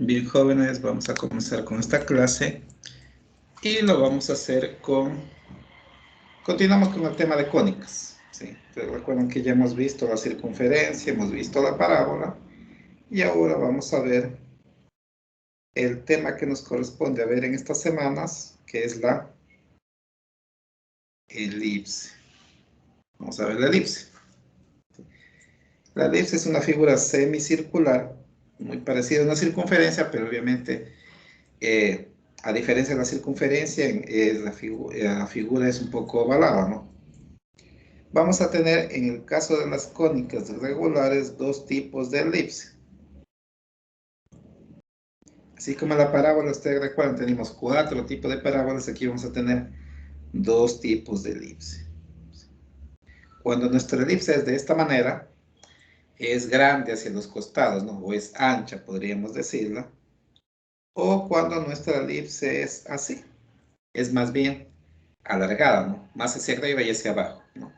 Bien, jóvenes, vamos a comenzar con esta clase y lo vamos a hacer continuamos con el tema de cónicas. ¿Sí? Recuerden que ya hemos visto la circunferencia, hemos visto la parábola y ahora vamos a ver el tema que nos corresponde a ver en estas semanas, que es la elipse. Vamos a ver la elipse. La elipse es una figura semicircular, muy parecida a una circunferencia, pero obviamente a diferencia de la circunferencia, la figura es un poco ovalada, ¿no? Vamos a tener, en el caso de las cónicas regulares, dos tipos de elipse. Así como en la parábola, ustedes recuerdan, tenemos 4 tipos de parábolas, aquí vamos a tener 2 tipos de elipse. Cuando nuestra elipse es de esta manera, es grande hacia los costados, ¿no? O es ancha, podríamos decirla. O cuando nuestra elipse es así, es más bien alargada, ¿no? Más hacia arriba y hacia abajo, ¿no?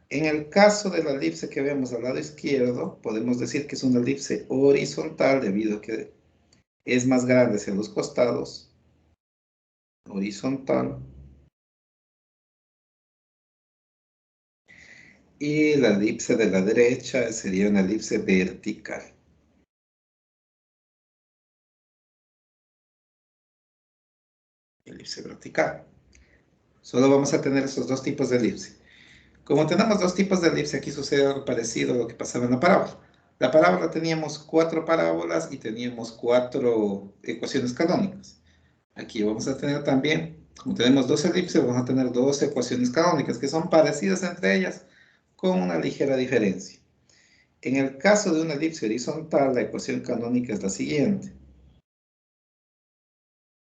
En el caso de la elipse que vemos al lado izquierdo, podemos decir que es una elipse horizontal debido a que es más grande hacia los costados, horizontal. Y la elipse de la derecha sería una elipse vertical. Elipse vertical. Solo vamos a tener esos dos tipos de elipse. Como tenemos dos tipos de elipse, aquí sucede algo parecido a lo que pasaba en la parábola. La parábola teníamos 4 parábolas y teníamos 4 ecuaciones canónicas. Aquí vamos a tener también, como tenemos 2 elipses, vamos a tener 2 ecuaciones canónicas que son parecidas entre ellas con una ligera diferencia. En el caso de una elipse horizontal, la ecuación canónica es la siguiente.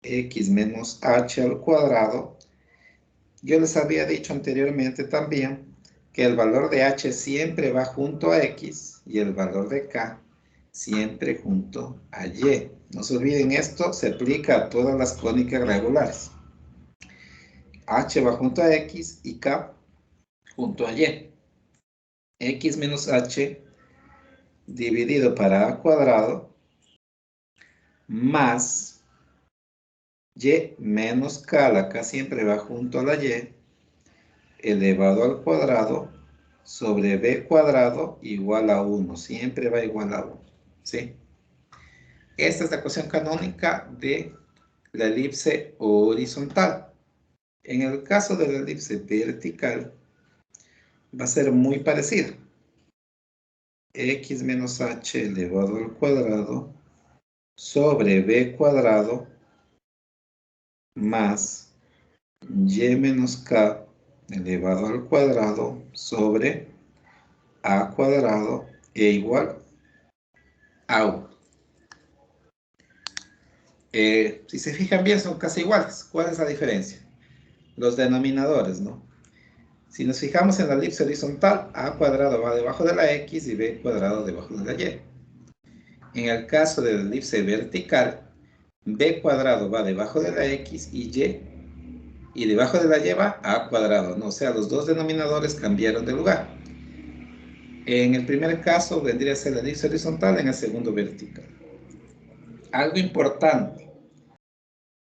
X menos h al cuadrado. Yo les había dicho anteriormente también que el valor de h siempre va junto a x y el valor de k siempre junto a y. No se olviden, esto se aplica a todas las cónicas regulares. H va junto a x y k junto a y. X menos h dividido para a cuadrado más y menos k, la k siempre va junto a la y, elevado al cuadrado sobre b cuadrado igual a 1. Siempre va igual a 1. ¿Sí? Esta es la ecuación canónica de la elipse horizontal. En el caso de la elipse vertical, va a ser muy parecido. X menos h elevado al cuadrado sobre b cuadrado más y menos k elevado al cuadrado sobre a cuadrado e igual a 1. Si se fijan bien, son casi iguales. ¿Cuál es la diferencia? Los denominadores, ¿no? Si nos fijamos en la elipse horizontal, a cuadrado va debajo de la x y b cuadrado debajo de la y. En el caso de la elipse vertical, b cuadrado va debajo de la x y debajo de la y va a cuadrado, ¿no? O sea, los dos denominadores cambiaron de lugar. En el primer caso vendría a ser la elipse horizontal, en el segundo vertical. Algo importante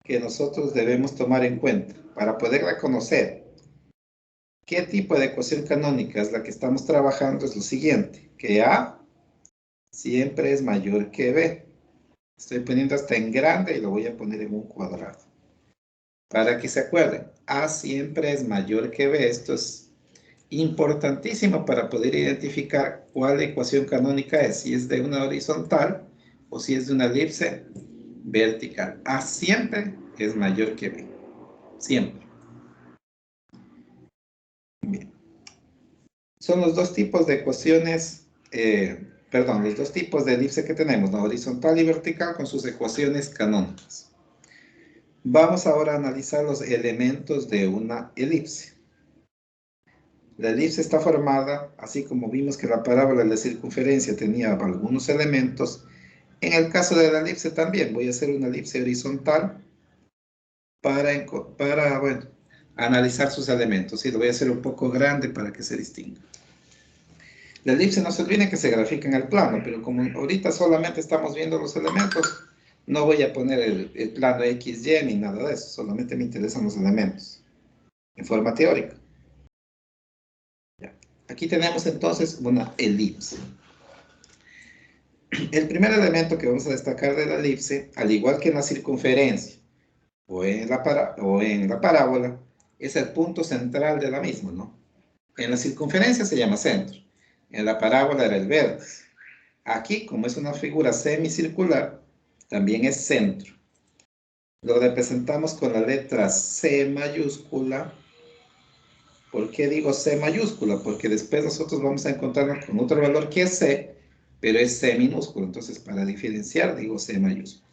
que nosotros debemos tomar en cuenta para poder reconocer qué tipo de ecuación canónica es la que estamos trabajando es lo siguiente, que A siempre es mayor que B. Estoy poniendo hasta en grande y lo voy a poner en un cuadrado. Para que se acuerden, A siempre es mayor que B. Esto es importantísimo para poder identificar cuál ecuación canónica es, si es de una horizontal o si es de una elipse vertical. A siempre es mayor que B. Siempre. Bien. Son los dos tipos de ecuaciones, los dos tipos de elipse que tenemos, ¿no? Horizontal y vertical con sus ecuaciones canónicas. Vamos ahora a analizar los elementos de una elipse. La elipse está formada, así como vimos que la parábola de la circunferencia tenía algunos elementos, en el caso de la elipse también voy a hacer una elipse horizontal para analizar sus elementos. Sí, lo voy a hacer un poco grande para que se distinga. La elipse no se olviden que se grafica en el plano, pero como ahorita solamente estamos viendo los elementos, no voy a poner el plano XY ni nada de eso, solamente me interesan los elementos, en forma teórica. Ya. Aquí tenemos entonces una elipse. El primer elemento que vamos a destacar de la elipse, al igual que en la circunferencia o en la parábola, es el punto central de la misma, ¿no? En la circunferencia se llama centro, en la parábola era el vértice. Aquí, como es una figura semicircular, también es centro. Lo representamos con la letra C mayúscula. ¿Por qué digo C mayúscula? Porque después nosotros vamos a encontrarnos con otro valor que es C, pero es C minúsculo. Entonces, para diferenciar, digo C mayúscula.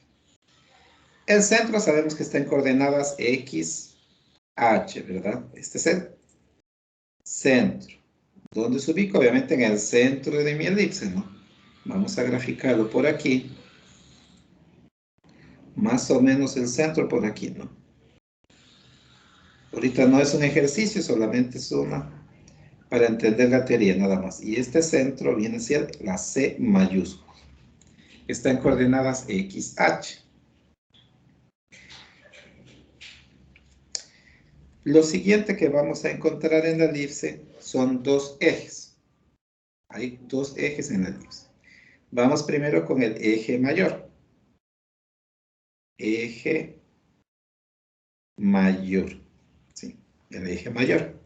El centro sabemos que está en coordenadas X, H, ¿verdad? Este es el centro. ¿Dónde se ubica? Obviamente en el centro de mi elipse, ¿no? Vamos a graficarlo por aquí. Más o menos el centro por aquí, ¿no? Ahorita no es un ejercicio, solamente es una para entender la teoría nada más. Y este centro viene a ser la C mayúscula. Está en coordenadas X, H. Lo siguiente que vamos a encontrar en la elipse son dos ejes. Hay dos ejes en la elipse. Vamos primero con el eje mayor. Eje mayor. Sí, el eje mayor.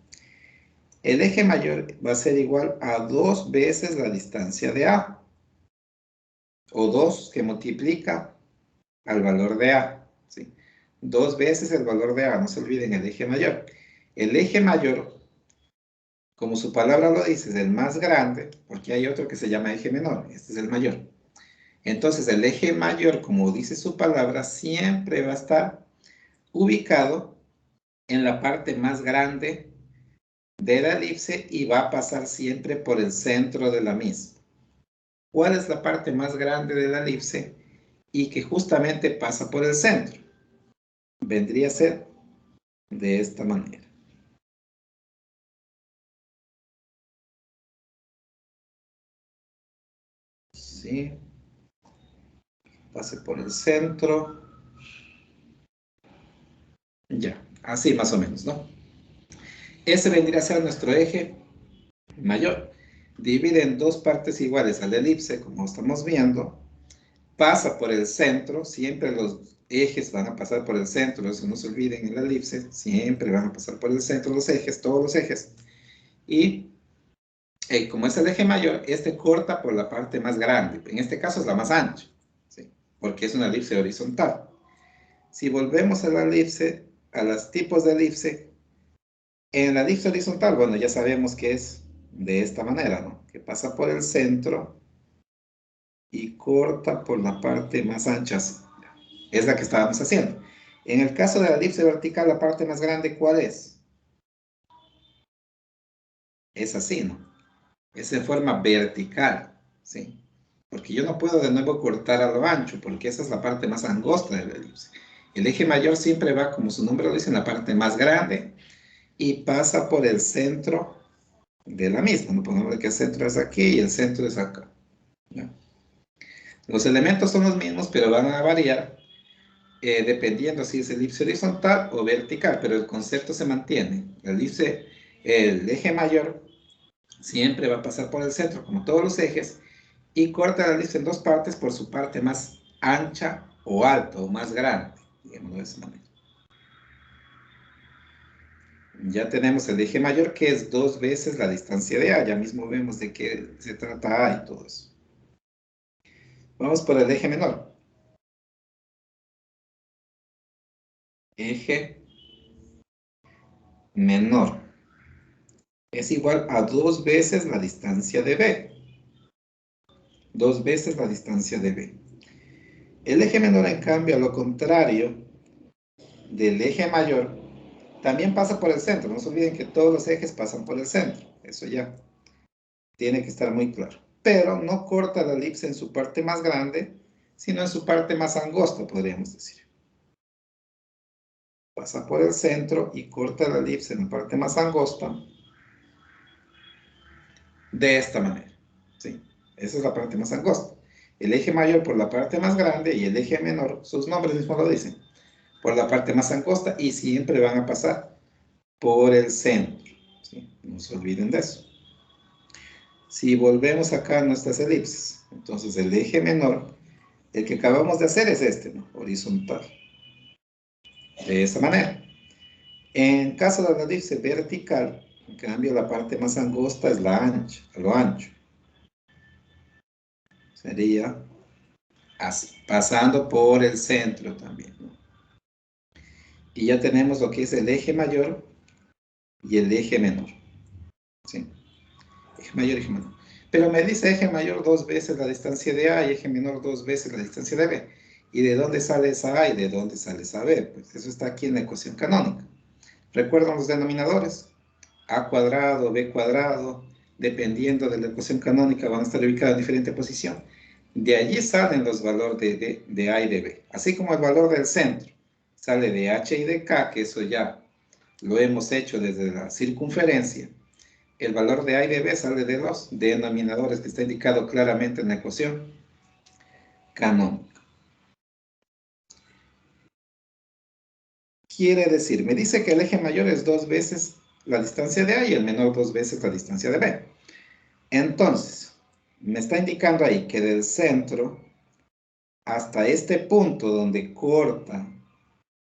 El eje mayor va a ser igual a 2 veces la distancia de A. O 2 que multiplica al valor de A. ¿Sí? 2 veces el valor de A. No se olviden el eje mayor. El eje mayor, como su palabra lo dice, es el más grande, porque hay otro que se llama eje menor. Este es el mayor. Entonces, el eje mayor, como dice su palabra, siempre va a estar ubicado en la parte más grande de la elipse y va a pasar siempre por el centro de la misma. ¿Cuál es la parte más grande de la elipse y que justamente pasa por el centro? Vendría a ser de esta manera. ¿Sí? Pase por el centro. Ya, así más o menos, ¿no? Ese vendría a ser nuestro eje mayor. Divide en dos partes iguales a la elipse, como estamos viendo. Pasa por el centro, siempre los ejes van a pasar por el centro, eso no se olviden en la elipse, siempre van a pasar por el centro los ejes, todos los ejes. Y como es el eje mayor, este corta por la parte más grande, en este caso es la más ancha, ¿sí? Porque es una elipse horizontal. Si volvemos a la elipse, a los tipos de elipse, en la elipse horizontal, bueno, ya sabemos que es de esta manera, ¿no? Que pasa por el centro y corta por la parte más ancha. Es la que estábamos haciendo. En el caso de la elipse vertical, la parte más grande, ¿cuál es? Es así, ¿no? Es en forma vertical, ¿sí? Porque yo no puedo de nuevo cortar a lo ancho, porque esa es la parte más angosta de la elipse. El eje mayor siempre va, como su nombre lo dice, en la parte más grande y pasa por el centro de la misma. ¿No? Pongamos que el centro es aquí y el centro es acá. ¿Ya? Los elementos son los mismos, pero van a variar dependiendo si es elipse horizontal o vertical, pero el concepto se mantiene. El eje mayor siempre va a pasar por el centro, como todos los ejes, y corta la elipse en dos partes por su parte más ancha o alta o más grande, digamos de esa manera. Ya tenemos el eje mayor que es 2 veces la distancia de A, ya mismo vemos de qué se trata A y todo eso. Vamos por el eje menor. Eje menor es igual a 2 veces la distancia de B. 2 veces la distancia de B. El eje menor, en cambio, a lo contrario del eje mayor, también pasa por el centro. No se olviden que todos los ejes pasan por el centro. Eso ya tiene que estar muy claro. Pero no corta la elipse en su parte más grande, sino en su parte más angosta, podríamos decir. Pasa por el centro y corta la elipse en la parte más angosta de esta manera. ¿sí? Esa es la parte más angosta. El eje mayor por la parte más grande y el eje menor, sus nombres mismos lo dicen, por la parte más angosta y siempre van a pasar por el centro, ¿sí? No se olviden de eso. Si volvemos acá a nuestras elipses, entonces el eje menor, el que acabamos de hacer es este, ¿no? Horizontal. De esa manera. En caso de la elipse vertical, en cambio la parte más angosta es la ancha, lo ancho. Sería así, pasando por el centro también, ¿no? Y ya tenemos lo que es el eje mayor y el eje menor, ¿sí? Eje mayor y eje menor. Pero me dice eje mayor 2 veces la distancia de A y eje menor 2 veces la distancia de B. ¿Y de dónde sale esa A y de dónde sale esa B? Pues eso está aquí en la ecuación canónica. ¿Recuerdan los denominadores? A cuadrado, B cuadrado, dependiendo de la ecuación canónica, van a estar ubicados en diferente posición. De allí salen los valores de A y de B. Así como el valor del centro sale de H y de K, que eso ya lo hemos hecho desde la circunferencia. El valor de A y de B sale de los denominadores que está indicado claramente en la ecuación canónica. Quiere decir, me dice que el eje mayor es 2 veces la distancia de A y el menor 2 veces la distancia de B. Entonces, me está indicando ahí que del centro hasta este punto donde corta,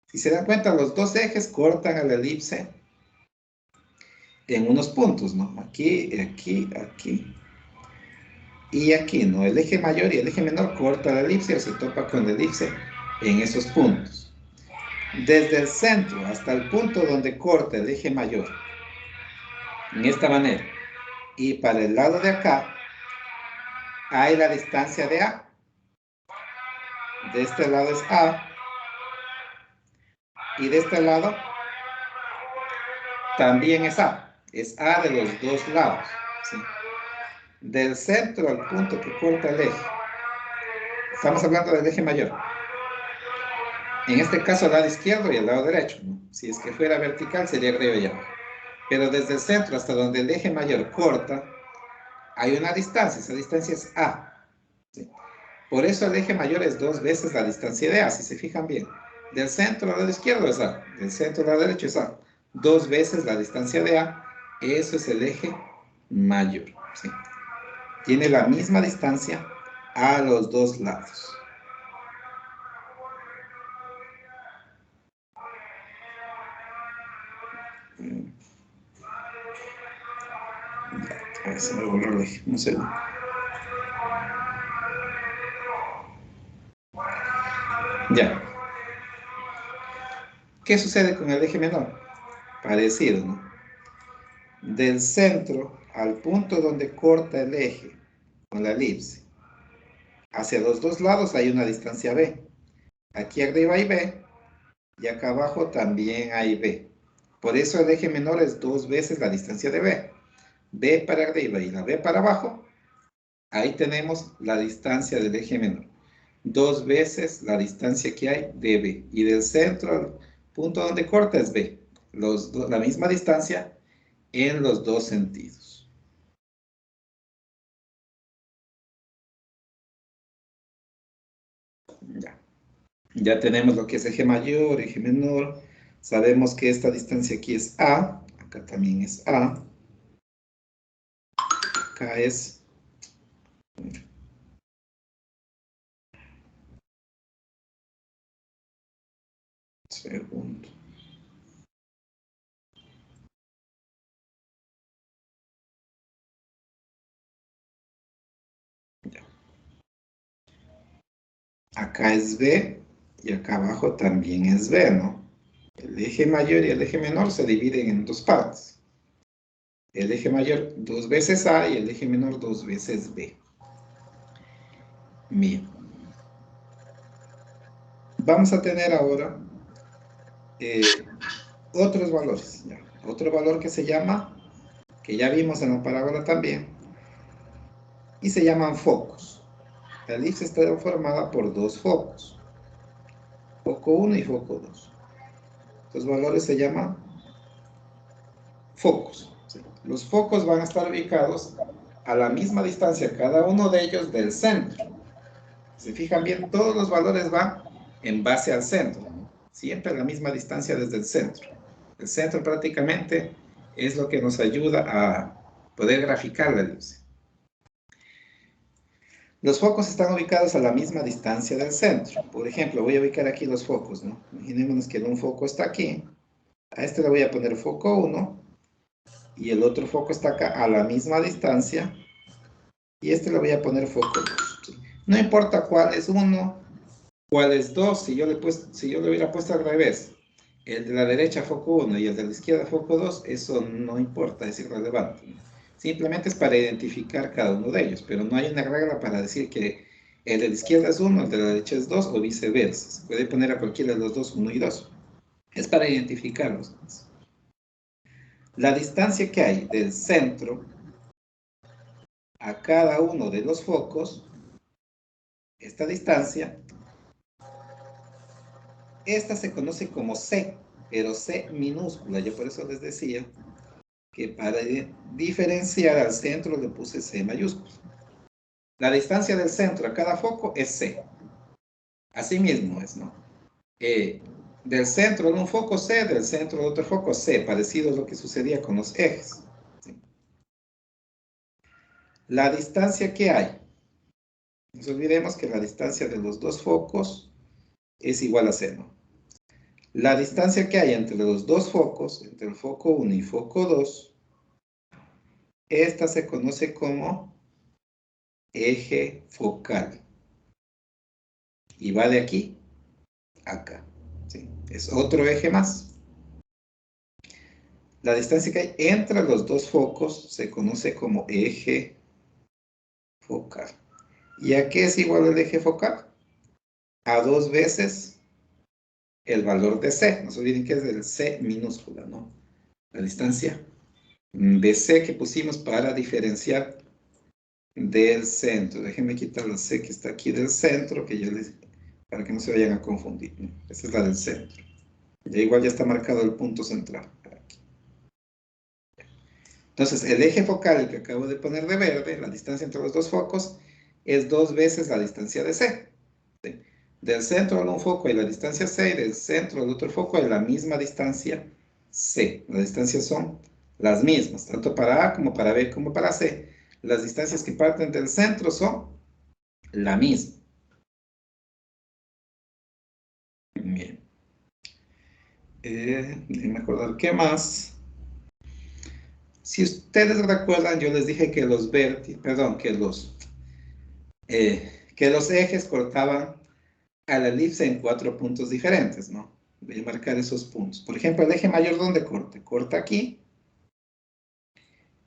si se dan cuenta, los dos ejes cortan a la elipse en unos puntos, ¿no? Aquí, aquí, aquí y aquí, ¿no? El eje mayor y el eje menor corta la elipse o se topa con la elipse en esos puntos. Desde el centro hasta el punto donde corta el eje mayor, en esta manera, y para el lado de acá, hay la distancia de A. De este lado es A, y de este lado también es A de los dos lados, ¿sí? Del centro al punto que corta el eje. Estamos hablando del eje mayor. En este caso, el lado izquierdo y el lado derecho, ¿no? Si es que fuera vertical, sería arriba y abajo. Pero desde el centro hasta donde el eje mayor corta, hay una distancia. Esa distancia es A, ¿sí? Por eso el eje mayor es 2 veces la distancia de A, si se fijan bien. Del centro al lado izquierdo es A, del centro al lado derecho es A. 2 veces la distancia de A, eso es el eje mayor, ¿sí? Tiene la misma distancia a los dos lados. A ver, se me volvió el eje, un segundo. Ya. ¿Qué sucede con el eje menor? Parecido, ¿no? Del centro al punto donde corta el eje con la elipse, hacia los dos lados hay una distancia B. Aquí arriba hay B y acá abajo también hay B. Por eso el eje menor es 2 veces la distancia de B. B para arriba y la B para abajo, ahí tenemos la distancia del eje menor. 2 veces la distancia que hay de B. Y del centro al punto donde corta es B. La misma distancia en los dos sentidos. Ya. Ya tenemos lo que es eje mayor, eje menor. Sabemos que esta distancia aquí es A. Acá también es A. Acá es... Segundo. Ya. Acá es B y acá abajo también es B, ¿no? El eje mayor y el eje menor se dividen en dos partes. El eje mayor 2 veces A y el eje menor 2 veces B. Bien. Vamos a tener ahora otros valores. ¿Ya? Otro valor que se llama, que ya vimos en la parábola también, y se llaman focos. La elipse está formada por dos focos. Foco 1 y foco 2. Los valores se llaman focos. ¿Sí? Los focos van a estar ubicados a la misma distancia cada uno de ellos del centro. Si se fijan bien, todos los valores van en base al centro, ¿no? Siempre a la misma distancia desde el centro. El centro prácticamente es lo que nos ayuda a poder graficar la elipse. Los focos están ubicados a la misma distancia del centro. Por ejemplo, voy a ubicar aquí los focos, ¿no? Imaginémonos que un foco está aquí. A este le voy a poner foco 1. Y el otro foco está acá a la misma distancia. Y este le voy a poner foco 2. No importa cuál es 1, cuál es 2. Si yo le hubiera puesto al revés. El de la derecha foco 1 y el de la izquierda foco 2, eso no importa, es irrelevante. Simplemente es para identificar cada uno de ellos, pero no hay una regla para decir que el de la izquierda es 1, el de la derecha es 2 o viceversa. Se puede poner a cualquiera de los dos 1 y 2. Es para identificarlos. La distancia que hay del centro a cada uno de los focos, esta distancia, esta se conoce como C, pero C minúscula. Yo por eso les decía que para diferenciar al centro le puse C mayúscula. La distancia del centro a cada foco es C. Así mismo es, ¿no? Del centro de un foco C, del centro de otro foco C, parecido a lo que sucedía con los ejes. ¿Sí? La distancia que hay. No nos olvidemos que la distancia de los dos focos es igual a C, ¿no? La distancia que hay entre los dos focos, entre el foco 1 y foco 2, esta se conoce como eje focal. Y va de aquí a acá. ¿Sí? Es otro eje más. La distancia que hay entre los dos focos se conoce como eje focal. ¿Y a qué es igual el eje focal? A 2 veces el valor de C. No se olviden que es el C minúscula, ¿no? La distancia de C que pusimos para diferenciar del centro. Déjenme quitar la C que está aquí del centro, que yo les, para que no se vayan a confundir, ¿no? Esa es la del centro. Ya igual ya está marcado el punto central. Aquí. Entonces, el eje focal, el que acabo de poner de verde, la distancia entre los dos focos, es 2 veces la distancia de C. ¿Sí? Del centro de un foco hay la distancia C, y del centro del otro foco hay la misma distancia C. Las distancias son las mismas, tanto para A como para B como para C. Las distancias que parten del centro son la misma. Bien. Déjenme acordar qué más. Si ustedes recuerdan, yo les dije que los vértices, perdón, que los ejes cortaban a la elipse en 4 puntos diferentes, ¿no? Voy a marcar esos puntos. Por ejemplo, el eje mayor, ¿dónde corta? Corta aquí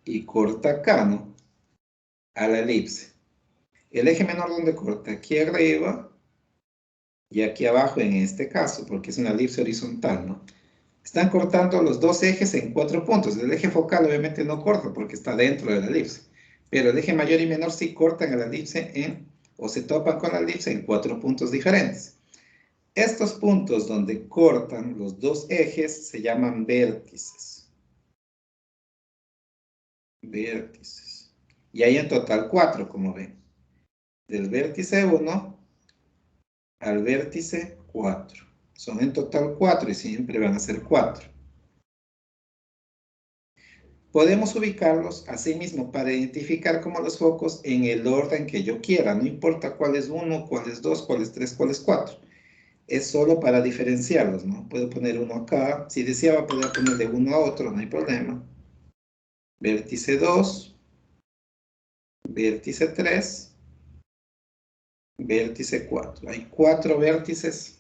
y corta acá, ¿no? A la elipse. El eje menor, ¿dónde corta? Aquí arriba y aquí abajo en este caso, porque es una elipse horizontal, ¿no? Están cortando los dos ejes en 4 puntos. El eje focal obviamente no corta porque está dentro de la elipse. Pero el eje mayor y menor sí cortan a la elipse o se topan con la elipse en 4 puntos diferentes. Estos puntos donde cortan los dos ejes se llaman vértices. Vértices. Y hay en total 4, como ven. Del vértice 1 al vértice 4. Son en total 4 y siempre van a ser 4. Podemos ubicarlos así mismo para identificar como los focos en el orden que yo quiera. No importa cuál es 1, cuál es 2, cuál es 3, cuál es 4. Es solo para diferenciarlos, ¿no? Puedo poner uno acá. Si deseaba, podría poner de uno a otro, no hay problema. Vértice 2. Vértice 3. Vértice 4. Hay 4 vértices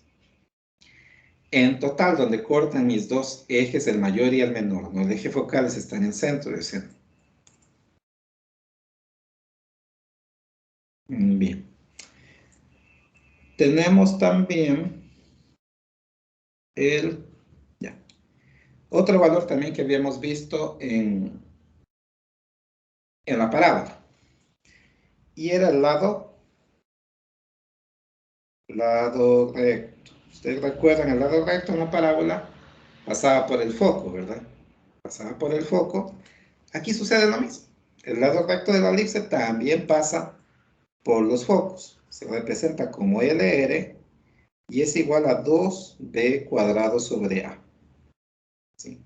en total donde cortan mis dos ejes, el mayor y el menor, ¿no? El eje focal está en el centro, es decir. Bien. Tenemos también otro valor también que habíamos visto en la parábola. Y era el lado recto. Ustedes recuerdan, el lado recto en la parábola pasaba por el foco, ¿verdad? Pasaba por el foco. Aquí sucede lo mismo. el lado recto de la elipse también pasa por los focos. Se representa como LR y es igual a 2b cuadrado sobre A. ¿Sí?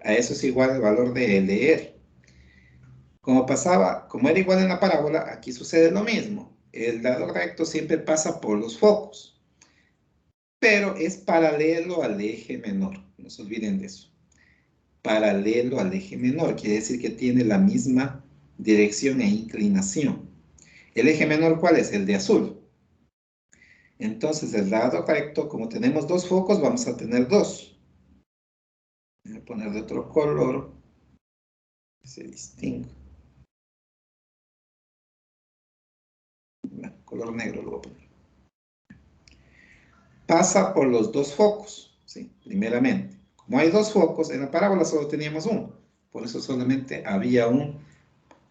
A eso es igual el valor de LR. Como era igual en la parábola, aquí sucede lo mismo. El lado recto siempre pasa por los focos, pero es paralelo al eje menor. No se olviden de eso. Paralelo al eje menor, quiere decir que tiene la misma dirección e inclinación. ¿El eje menor cuál es? El de azul. Entonces, el lado recto, como tenemos dos focos, vamos a tener dos. Voy a poner de otro color, que se distinga. Bueno, color negro lo voy a poner. Pasa por los dos focos, ¿sí? Primeramente. Como hay dos focos, en la parábola solo teníamos uno. Por eso solamente había un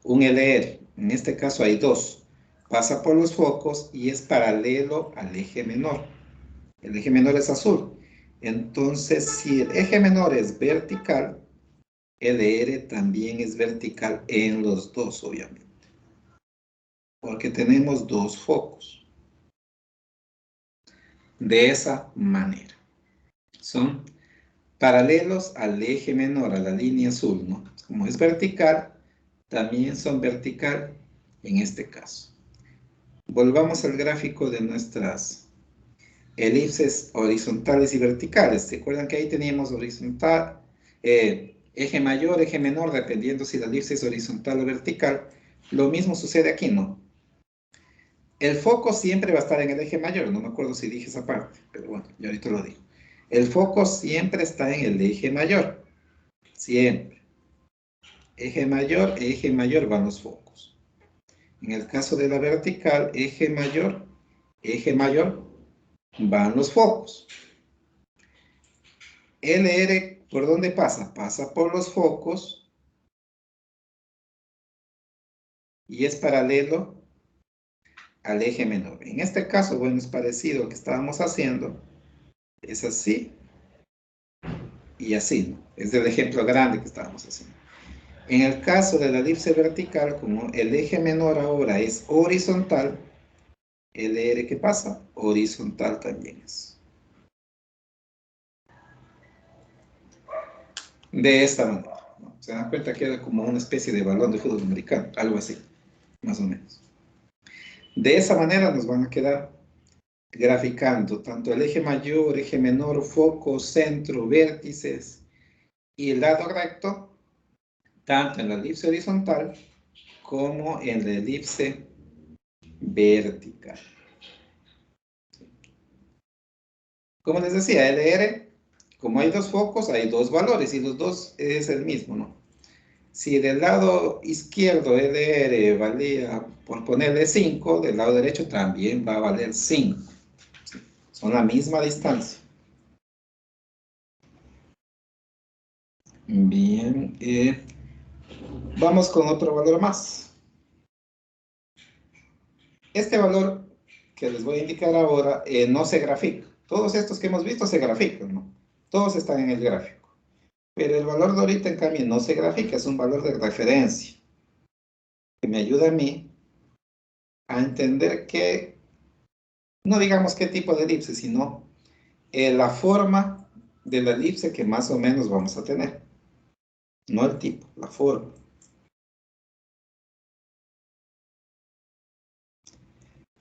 LR. En este caso hay dos. Pasa por los focos y es paralelo al eje menor. El eje menor es azul. Entonces, si el eje menor es vertical, LR también es vertical en los dos, obviamente. Porque tenemos dos focos. De esa manera. Son paralelos al eje menor, a la línea azul, ¿no? Como es vertical, también son vertical en este caso. Volvamos al gráfico de nuestras elipses horizontales y verticales. ¿Se acuerdan que ahí teníamos horizontal, eje mayor, eje menor, dependiendo si la elipse es horizontal o vertical? Lo mismo sucede aquí, ¿no? El foco siempre va a estar en el eje mayor, no me acuerdo si dije esa parte, pero bueno, yo ahorita lo digo. El foco siempre está en el eje mayor, siempre. Eje mayor van los focos. En el caso de la vertical, eje mayor, van los focos. LR, ¿por dónde pasa? Pasa por los focos y es paralelo al eje menor. En este caso, bueno, es parecido al que estábamos haciendo. Es así y así, ¿no? Es del ejemplo grande que estábamos haciendo. En el caso de la elipse vertical, como el eje menor ahora es horizontal, LR, ¿qué pasa? Horizontal también es. De esta manera, ¿no? Se dan cuenta que era como una especie de balón de fútbol americano, algo así, más o menos. De esa manera nos van a quedar graficando tanto el eje mayor, eje menor, foco, centro, vértices y el lado recto, tanto en la elipse horizontal como en la elipse vertical. Como les decía, LR, como hay dos focos, hay dos valores y los dos es el mismo, ¿no? Si del lado izquierdo LR valía, por ponerle 5, del lado derecho también va a valer 5. Son la misma distancia. Bien, vamos con otro valor más. Este valor que les voy a indicar ahora no se grafica. Todos estos que hemos visto se grafican, ¿no? Todos están en el gráfico. Pero el valor de ahorita, en cambio, no se grafica, es un valor de referencia. Que me ayuda a mí a entender que, no digamos qué tipo de elipse, sino la forma de la elipse que más o menos vamos a tener. No el tipo, la forma.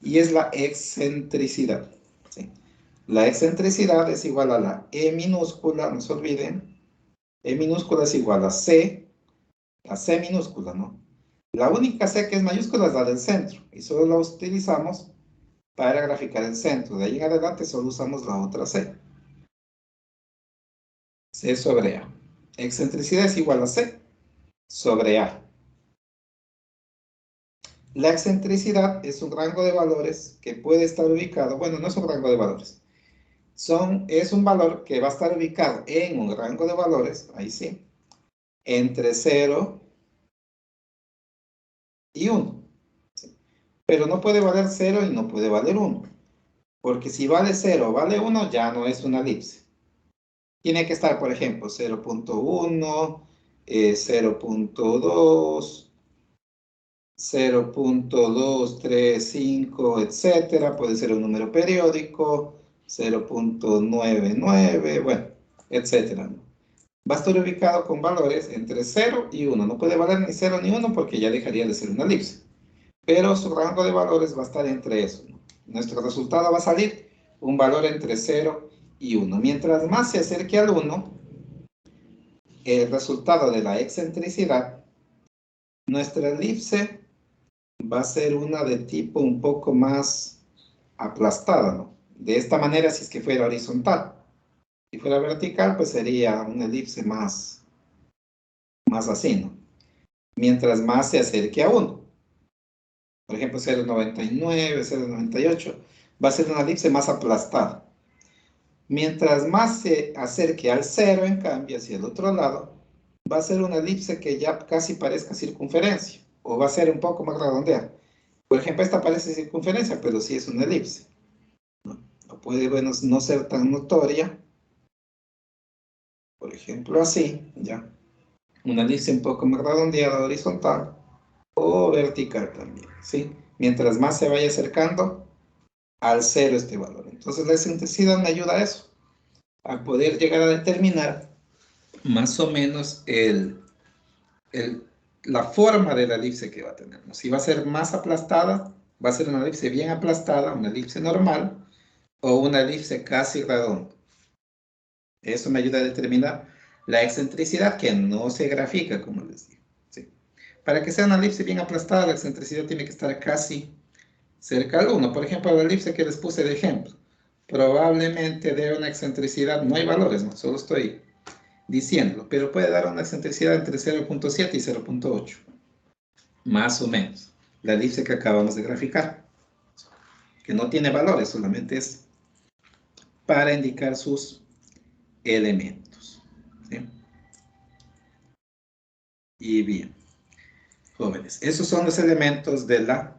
Y es la excentricidad. ¿Sí? La excentricidad es igual a la E minúscula, no se olviden. E minúscula es igual a C, la C minúscula, ¿no? La única C que es mayúscula es la del centro, y solo la utilizamos para graficar el centro. De ahí en adelante solo usamos la otra C. C sobre A. Excentricidad es igual a C sobre A. La excentricidad es un rango de valores que puede estar ubicado, bueno, no es un rango de valores, es un valor que va a estar ubicado en un rango de valores, ahí sí, entre 0 y 1. ¿Sí? Pero no puede valer 0 y no puede valer 1. Porque si vale 0 o vale 1, ya no es una elipse. Tiene que estar, por ejemplo, 0.1, 0.2, 0.235, etcétera. Puede ser un número periódico, 0.99, bueno, etcétera, ¿no? Va a estar ubicado con valores entre 0 y 1. No puede valer ni 0 ni 1 porque ya dejaría de ser una elipse. Pero su rango de valores va a estar entre eso, ¿no? Nuestro resultado va a salir un valor entre 0 y 1. Mientras más se acerque al 1, el resultado de la excentricidad, nuestra elipse va a ser una de tipo un poco más aplastada, ¿no? De esta manera, si es que fuera horizontal. Si fuera vertical, pues sería una elipse más así, ¿no? Mientras más se acerque a 1. Por ejemplo, 0.99, 0.98, va a ser una elipse más aplastada. Mientras más se acerque al 0, en cambio, hacia el otro lado, va a ser una elipse que ya casi parezca circunferencia, o va a ser un poco más redondeada. Por ejemplo, esta parece circunferencia, pero sí es una elipse. O puede, bueno, no ser tan notoria. Por ejemplo, así, ¿ya? Una elipse un poco más redondeada, horizontal, o vertical también, ¿sí? Mientras más se vaya acercando al 0 este valor. Entonces, la excentricidad me ayuda a eso, a poder llegar a determinar más o menos la forma de la elipse que va a tener, ¿no? Si va a ser más aplastada, va a ser una elipse bien aplastada, una elipse normal, o una elipse casi redonda. Eso me ayuda a determinar la excentricidad, que no se grafica, como les digo, ¿sí? Para que sea una elipse bien aplastada, la excentricidad tiene que estar casi cerca al 1. Por ejemplo, la elipse que les puse de ejemplo, probablemente dé una excentricidad, no hay valores, ¿no? Solo estoy diciéndolo, pero puede dar una excentricidad entre 0.7 y 0.8, más o menos. La elipse que acabamos de graficar, que no tiene valores, solamente es para indicar sus elementos, ¿sí? Y bien, jóvenes, esos son los elementos de la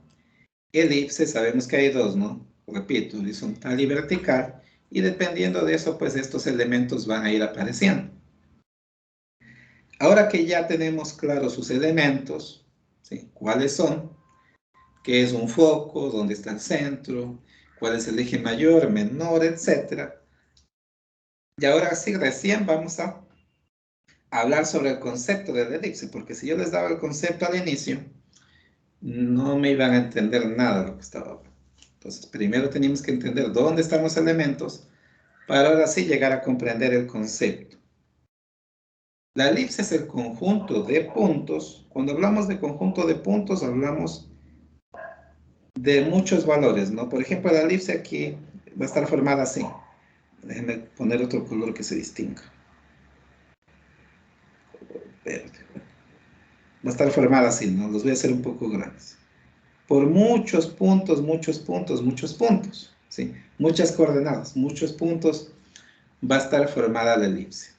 elipse. Sabemos que hay dos, ¿no? Repito, horizontal y vertical, y dependiendo de eso, pues estos elementos van a ir apareciendo. Ahora que ya tenemos claros sus elementos, ¿sí? ¿Cuáles son? ¿Qué es un foco? ¿Dónde está el centro? ¿Cuál es el eje mayor, menor, etcétera? Y ahora sí, recién vamos a hablar sobre el concepto de la elipse, porque si yo les daba el concepto al inicio, no me iban a entender nada de lo que estaba hablando. Entonces, primero teníamos que entender dónde están los elementos para ahora sí llegar a comprender el concepto. La elipse es el conjunto de puntos. Cuando hablamos de conjunto de puntos, hablamos de muchos valores, ¿no? Por ejemplo, la elipse aquí va a estar formada así. Déjenme poner otro color que se distinga. Verde. Va a estar formada así, ¿no? Los voy a hacer un poco grandes. Por muchos puntos, muchos puntos, muchos puntos, ¿sí? Muchas coordenadas, muchos puntos, va a estar formada la elipse.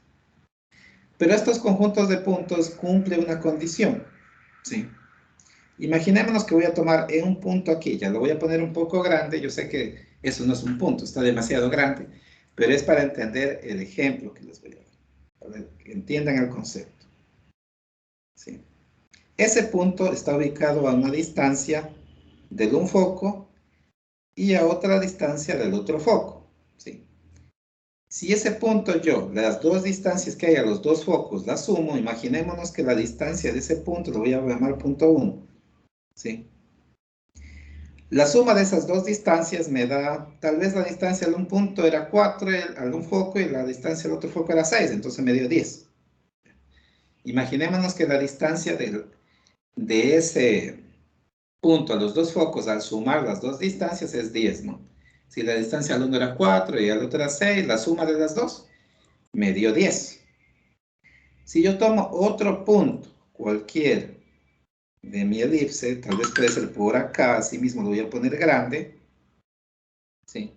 Pero estos conjuntos de puntos cumplen una condición, ¿sí? Imaginémonos que voy a tomar en un punto aquí, ya lo voy a poner un poco grande, yo sé que eso no es un punto, está demasiado grande, pero es para entender el ejemplo que les voy a dar, para que entiendan el concepto, ¿sí? Ese punto está ubicado a una distancia de un foco y a otra distancia del otro foco, ¿sí? Si ese punto yo, las dos distancias que hay a los dos focos, las sumo, imaginémonos que la distancia de ese punto, lo voy a llamar punto 1, ¿sí? La suma de esas dos distancias me da, tal vez la distancia de un punto era 4 al un foco y la distancia del otro foco era 6, entonces me dio 10. Imaginémonos que la distancia de ese punto a los dos focos al sumar las dos distancias es 10, ¿no? Si la distancia al uno era 4 y al otro era 6, la suma de las dos me dio 10. Si yo tomo otro punto, cualquiera, de mi elipse, tal vez puede ser por acá, así mismo lo voy a poner grande, ¿sí?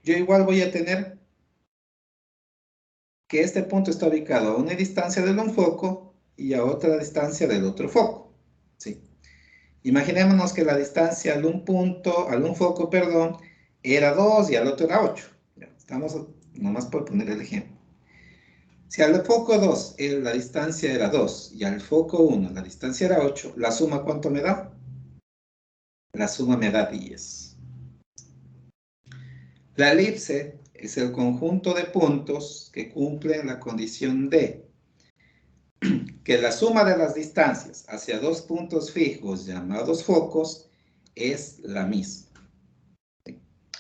Yo igual voy a tener que este punto está ubicado a una distancia de un foco y a otra distancia del otro foco, ¿sí? Imaginémonos que la distancia al un foco, perdón, era 2 y al otro era 8. Ya, estamos nomás por poner el ejemplo. Si al foco 2 la distancia era 2 y al foco 1 la distancia era 8, ¿la suma cuánto me da? La suma me da 10. La elipse es el conjunto de puntos que cumplen la condición de que la suma de las distancias hacia dos puntos fijos llamados focos es la misma.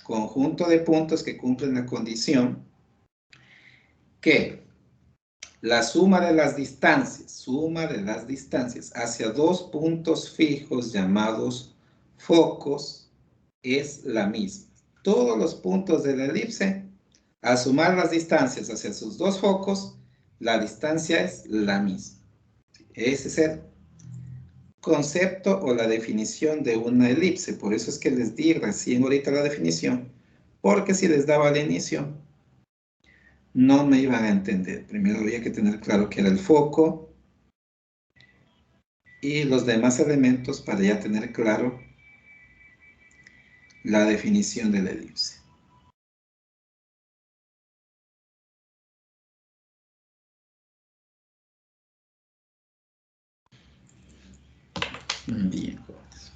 Conjunto de puntos que cumplen la condición que la suma de las distancias hacia dos puntos fijos llamados focos es la misma. Todos los puntos de la elipse, al sumar las distancias hacia sus dos focos, la distancia es la misma. Ese es el concepto o la definición de una elipse. Por eso es que les di recién ahorita la definición, porque si les daba al inicio, no me iban a entender. Primero había que tener claro que era el foco y los demás elementos para ya tener claro la definición de la elipse. Bien, jóvenes.